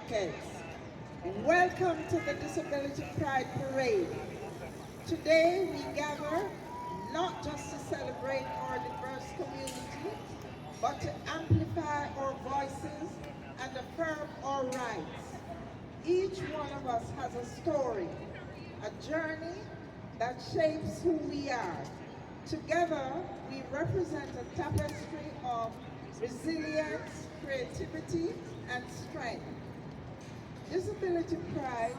Kids. Welcome to the Disability Pride Parade. Today we gather not just to celebrate our diverse community, but to amplify our voices and affirm our rights. Each one of us has a story, a journey that shapes who we are. Together, we represent a tapestry of resilience, creativity, and strength. Disability pride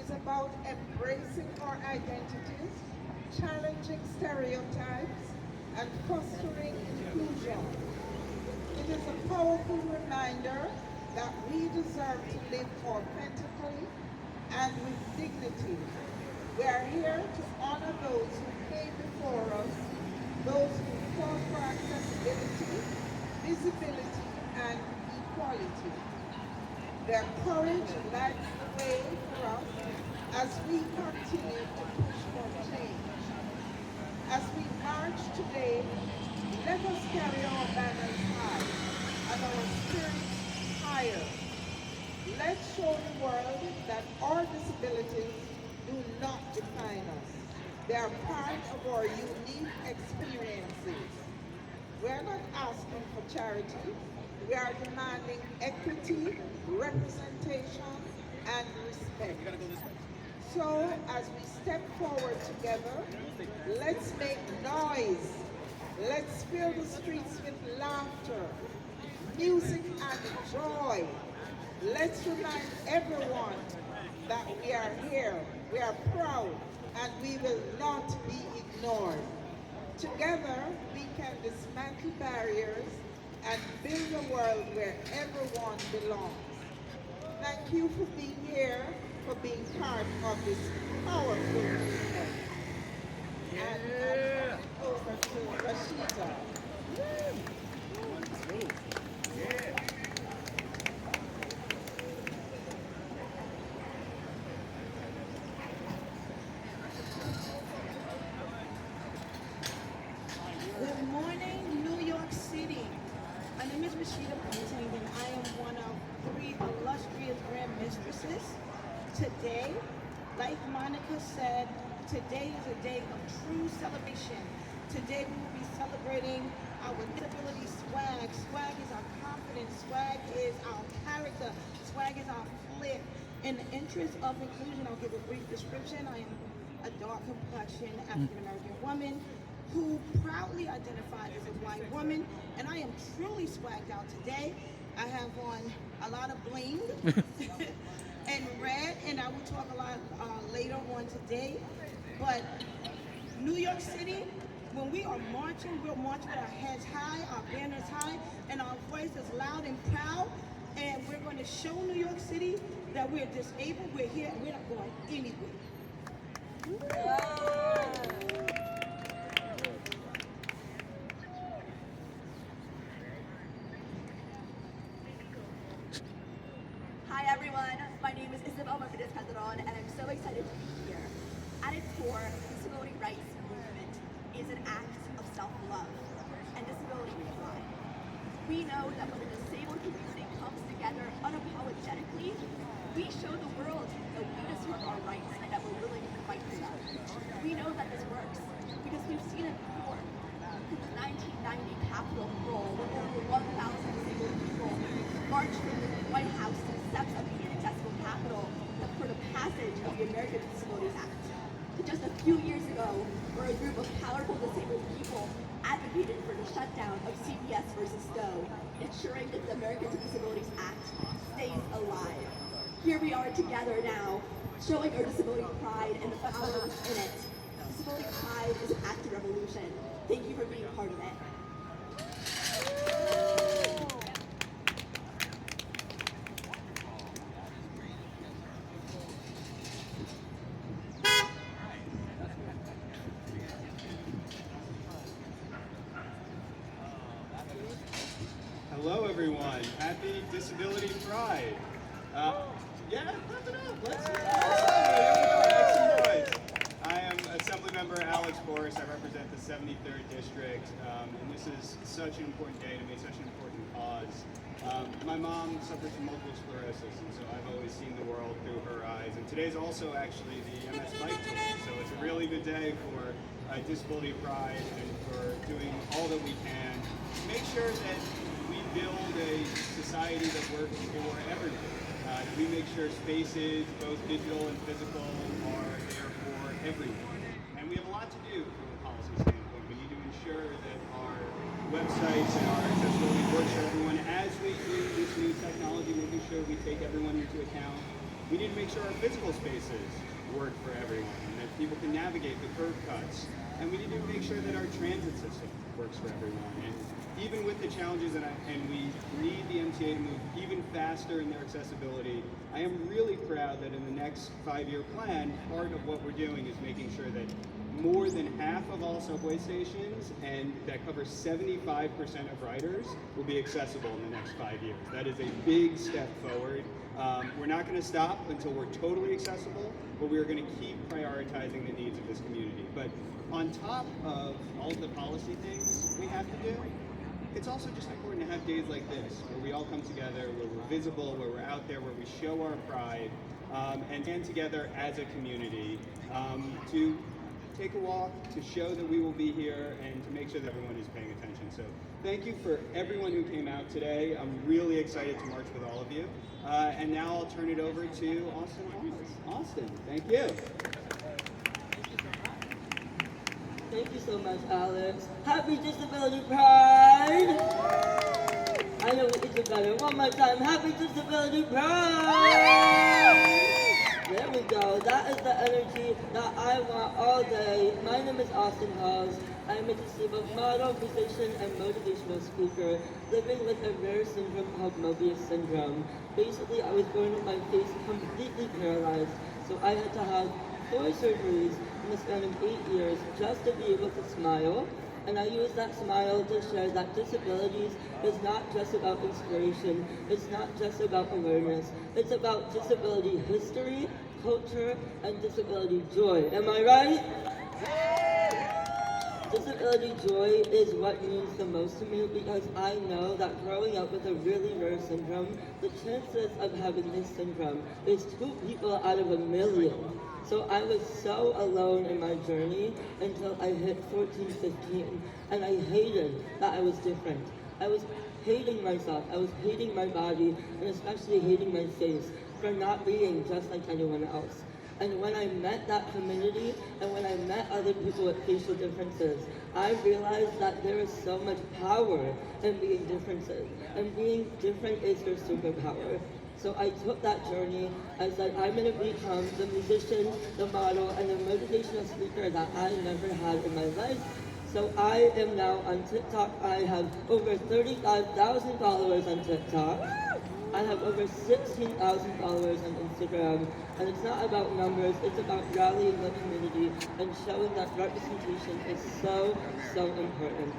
is about embracing our identities, challenging stereotypes, and fostering inclusion. It is a powerful reminder that we deserve to live authentically and with dignity. We are here to honor those who came before us, those who fought for accessibility, visibility, and equality. Their courage lights the way for us as we continue to push for change. As we march today, let us carry our banners high and our spirits higher. Let's show the world that our disabilities do not define us. They are part of our unique experiences. We are not asking for charity. We are demanding equity, representation, and respect. So, as we step forward together, let's make noise. Let's fill the streets with laughter, music, and joy. Let's remind everyone that we are here, we are proud, and we will not be ignored. Together, we can dismantle barriers and build a world where everyone belongs. Thank you for being here, for being part of this powerful movement. And I'm over to Rashida. Good morning, New York City. My name is Rashida Bunting, and I am one of 3 illustrious Grand Mistresses. Today, like Monica said, today is a day of true celebration. Today we will be celebrating our disability swag. Swag is our confidence. Swag is our character. Swag is our flair. In the interest of inclusion, I'll give a brief description. I am a dark complexion African American woman who proudly identifies as a white woman, and I am truly swagged out today. I have on a lot of bling and red, and I will talk a lot later on today. But New York City, when we are marching, we're marching with our heads high, our banners high, and our voices loud and proud. And we're going to show New York City that we're disabled, we're here, and we're not going anywhere. Hi everyone, my name is Isabel Martinez Calderon and I'm so excited to be here. At its core, the disability rights movement is an act of self-love and disability pride. We know that when the disabled community comes together unapologetically, we show the world that we deserve our rights and that we're willing to fight for them. We know that this works because we've seen it before. In the 1990 Capitol Roll, where over 1,000 disabled people marched from the White House to the steps of the inaccessible Capitol for the passage of the Americans with Disabilities Act. And just a few years ago, where a group of powerful disabled people advocated for the shutdown of CPS versus Doe, ensuring that the Americans with Disabilities Act stays alive. Here we are together now, showing our disability pride and the power in it. Disability pride is an act of revolution. Thank you for being a part of it. Hello, everyone. Happy Disability Pride. Yeah, clap it up. Let's hear it. Make some noise. I am Assemblymember Alex Boris. I represent the 73rd District, and this is such an important day to me, such an important cause. My mom suffers from multiple sclerosis, and so I've always seen the world through her eyes. And today's also actually the MS Bike Tour, so it's a really good day for Disability Pride and for doing all that we can to make sure that we build a society that works for everyone. That we make sure spaces, both digital and physical, are there for everyone. And we have a lot to do from a policy standpoint. We need to ensure that our websites and our accessibility works for everyone as we do this new technology, making sure we take everyone into account. We need to make sure our physical spaces work for everyone and that people can navigate the curb cuts. And we need to make sure that our transit system works for everyone. And even with the challenges and we need the MTA to move even faster in their accessibility, I am really proud that in the next 5-year plan, part of what we're doing is making sure that more than half of all subway stations, and that covers 75% of riders, will be accessible in the next 5 years. That is a big step forward. We're not going to stop until we're totally accessible, but we are going to keep prioritizing the needs of this community. But on top of all the policy things we have to do, it's also just important to have days like this, where we all come together, where we're visible, where we're out there, where we show our pride, and stand together as a community to take a walk, to show that we will be here, and to make sure that everyone is paying attention. So thank you for everyone who came out today. I'm really excited to march with all of you. And now I'll turn it over to Austin Holmes. Austin, thank you. Thank you so much, Alex. Happy Disability Pride! I know we can do better. One more time. Happy Disability Pride! There we go. That is the energy that I want all day. My name is Austin Halls. I'm a disabled model, musician, and motivational speaker living with a rare syndrome called Mobius syndrome. Basically, I was born with my face completely paralyzed, so I had to have 4 surgeries in the span of 8 years just to be able to smile. And I use that smile to share that disabilities is not just about inspiration, it's not just about awareness, it's about disability history, culture, and disability joy. Am I right? Disability joy is what means the most to me because I know that growing up with a really rare syndrome, the chances of having this syndrome is 2 people out of 1,000,000. So I was so alone in my journey until I hit 14, 15, and I hated that I was different. I was hating myself, I was hating my body, and especially hating my face for not being just like anyone else. And when I met that community, and when I met other people with facial differences, I realized that there is so much power in being differences, and being different is your superpower. So I took that journey. I said, I'm going to become the musician, the model, and the motivational speaker that I never had in my life. So I am now on TikTok. I have over 35,000 followers on TikTok. I have over 16,000 followers on Instagram. And it's not about numbers, it's about rallying the community and showing that representation is so, so important.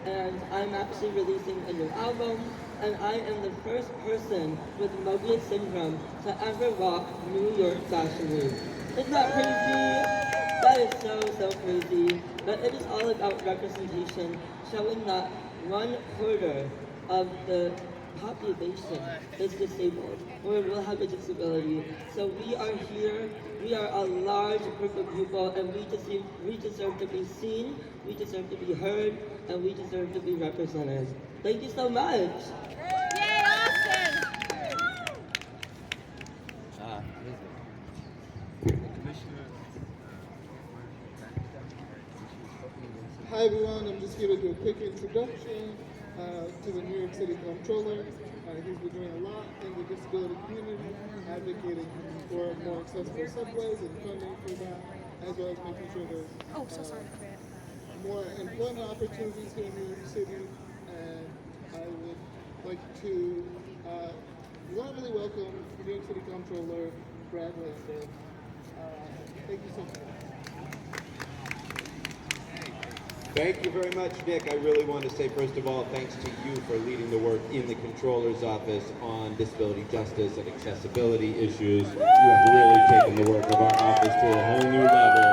And I'm actually releasing a new album, and I am the first person with Mobius syndrome to ever walk New York Fashion Week. Isn't that crazy? That is so, so crazy. But it is all about representation, showing that 1/4 of the population is disabled or will have a disability. So we are here, we are a large group of people, and we deserve to be seen, we deserve to be heard, and we deserve to be represented. Thank you so much. Yay, Austin! Hi everyone, I'm just going to do a quick introduction to the New York City Comptroller. He's been doing a lot in the disability community, advocating for more accessible subways and funding for that, as well as making sure there's more employment opportunities here in New York City. And I would like to warmly welcome New York City Comptroller Brad Lander. Thank you so much. Thank you very much, Nick. I really want to say, first of all, thanks to you for leading the work in the Comptroller's office on disability justice and accessibility issues. You have really taken the work of our office to a whole new level.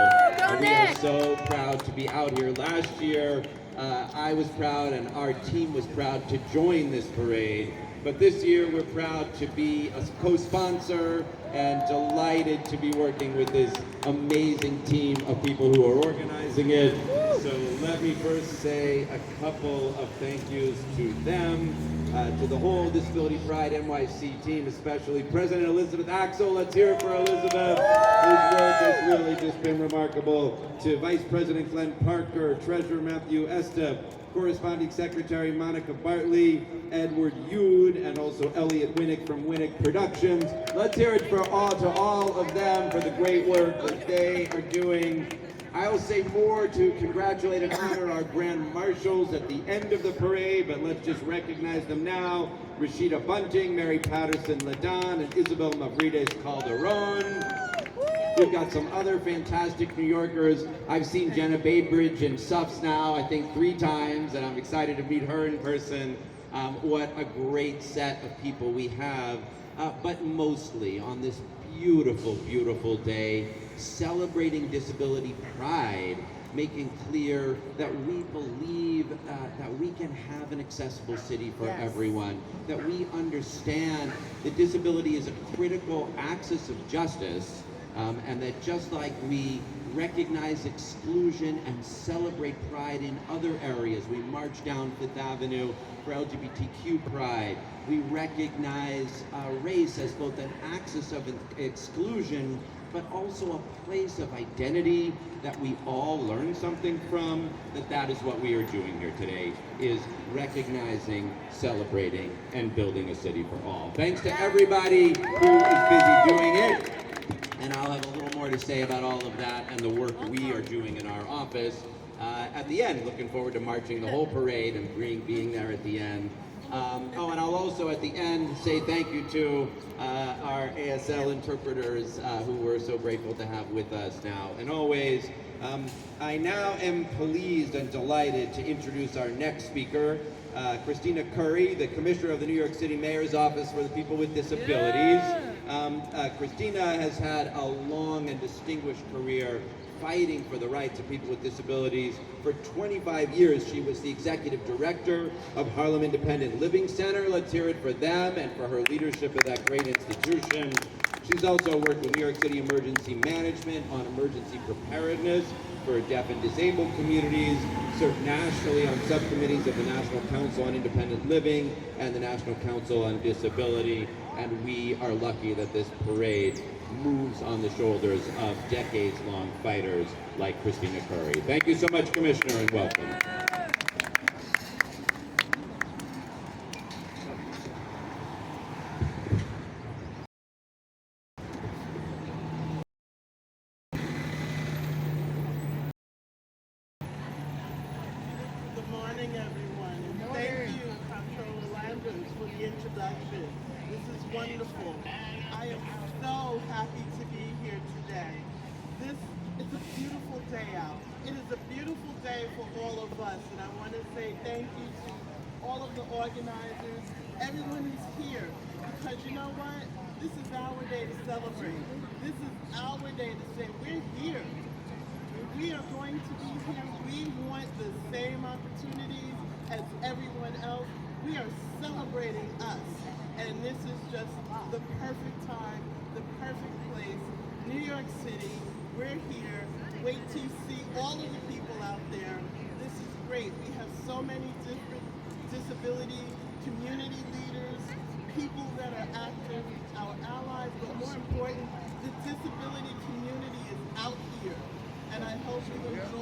And we are so proud to be out here. Last year, I was proud and our team was proud to join this parade. But this year we're proud to be a co-sponsor and delighted to be working with this amazing team of people who are organizing it. So let me first say a couple of thank yous to them, to the whole Disability Pride NYC team, especially President Elizabeth Axel. Let's hear it for Elizabeth, whose work has really just been remarkable. To Vice President Glenn Parker, Treasurer Matthew Estep, Corresponding Secretary Monica Bartley, Edward Yood, and also Elliot Winnick from Winnick Productions. Let's hear it for all of them for the great work that they are doing. I'll say more to congratulate and honor our Grand Marshals at the end of the parade, but let's just recognize them now. Rashida Bunting, Mary Patterson Ladon, and Isabel Mavrides Calderon. We've got some other fantastic New Yorkers. I've seen Jenna Bainbridge in Suffs now, I think 3 times, and I'm excited to meet her in person. What a great set of people we have. But mostly on this beautiful, beautiful day, celebrating disability pride, making clear that we believe that we can have an accessible city for everyone, that we understand that disability is a critical axis of justice, and that just like we recognize exclusion and celebrate pride in other areas, we march down Fifth Avenue for LGBTQ pride, we recognize race as both an axis of exclusion, but also a place of identity that we all learn something from, that is what we are doing here today, is recognizing, celebrating, and building a city for all. Thanks to everybody who is busy doing it. And I'll have a little more to say about all of that and the work we are doing in our office at the end. Looking forward to marching the whole parade and being there at the end. And I'll also at the end say thank you to our ASL interpreters who we're so grateful to have with us now and always. I now am pleased and delighted to introduce our next speaker, Christina Curry, the Commissioner of the New York City Mayor's Office for the People with Disabilities. Christina has had a long and distinguished career fighting for the rights of people with disabilities. For 25 years, she was the Executive Director of Harlem Independent Living Center. Let's hear it for them and for her leadership of that great institution. She's also worked with New York City Emergency Management on emergency preparedness for deaf and disabled communities, served nationally on subcommittees of the National Council on Independent Living and the National Council on Disability, and we are lucky that this parade moves on the shoulders of decades-long fighters like Christina Curry. Thank you so much, Commissioner, and welcome. Good morning, everyone. And thank you, Comptroller Landers, for the introduction. This is wonderful. I am so happy to be here today. It's a beautiful day out. It is a beautiful day for all of us, and I want to say thank you to all of the organizers, everyone who's here, because you know what? This is our day to celebrate. This is our day to say we're here. We are going to be here. We want the same opportunities as everyone else. We are celebrating us. And this is just the perfect time, the perfect place. New York City, we're here. Wait till you see all of the people out there. This is great. We have so many different disability community leaders, people that are active, our allies, but more important, the disability community is out here. And I hope you enjoy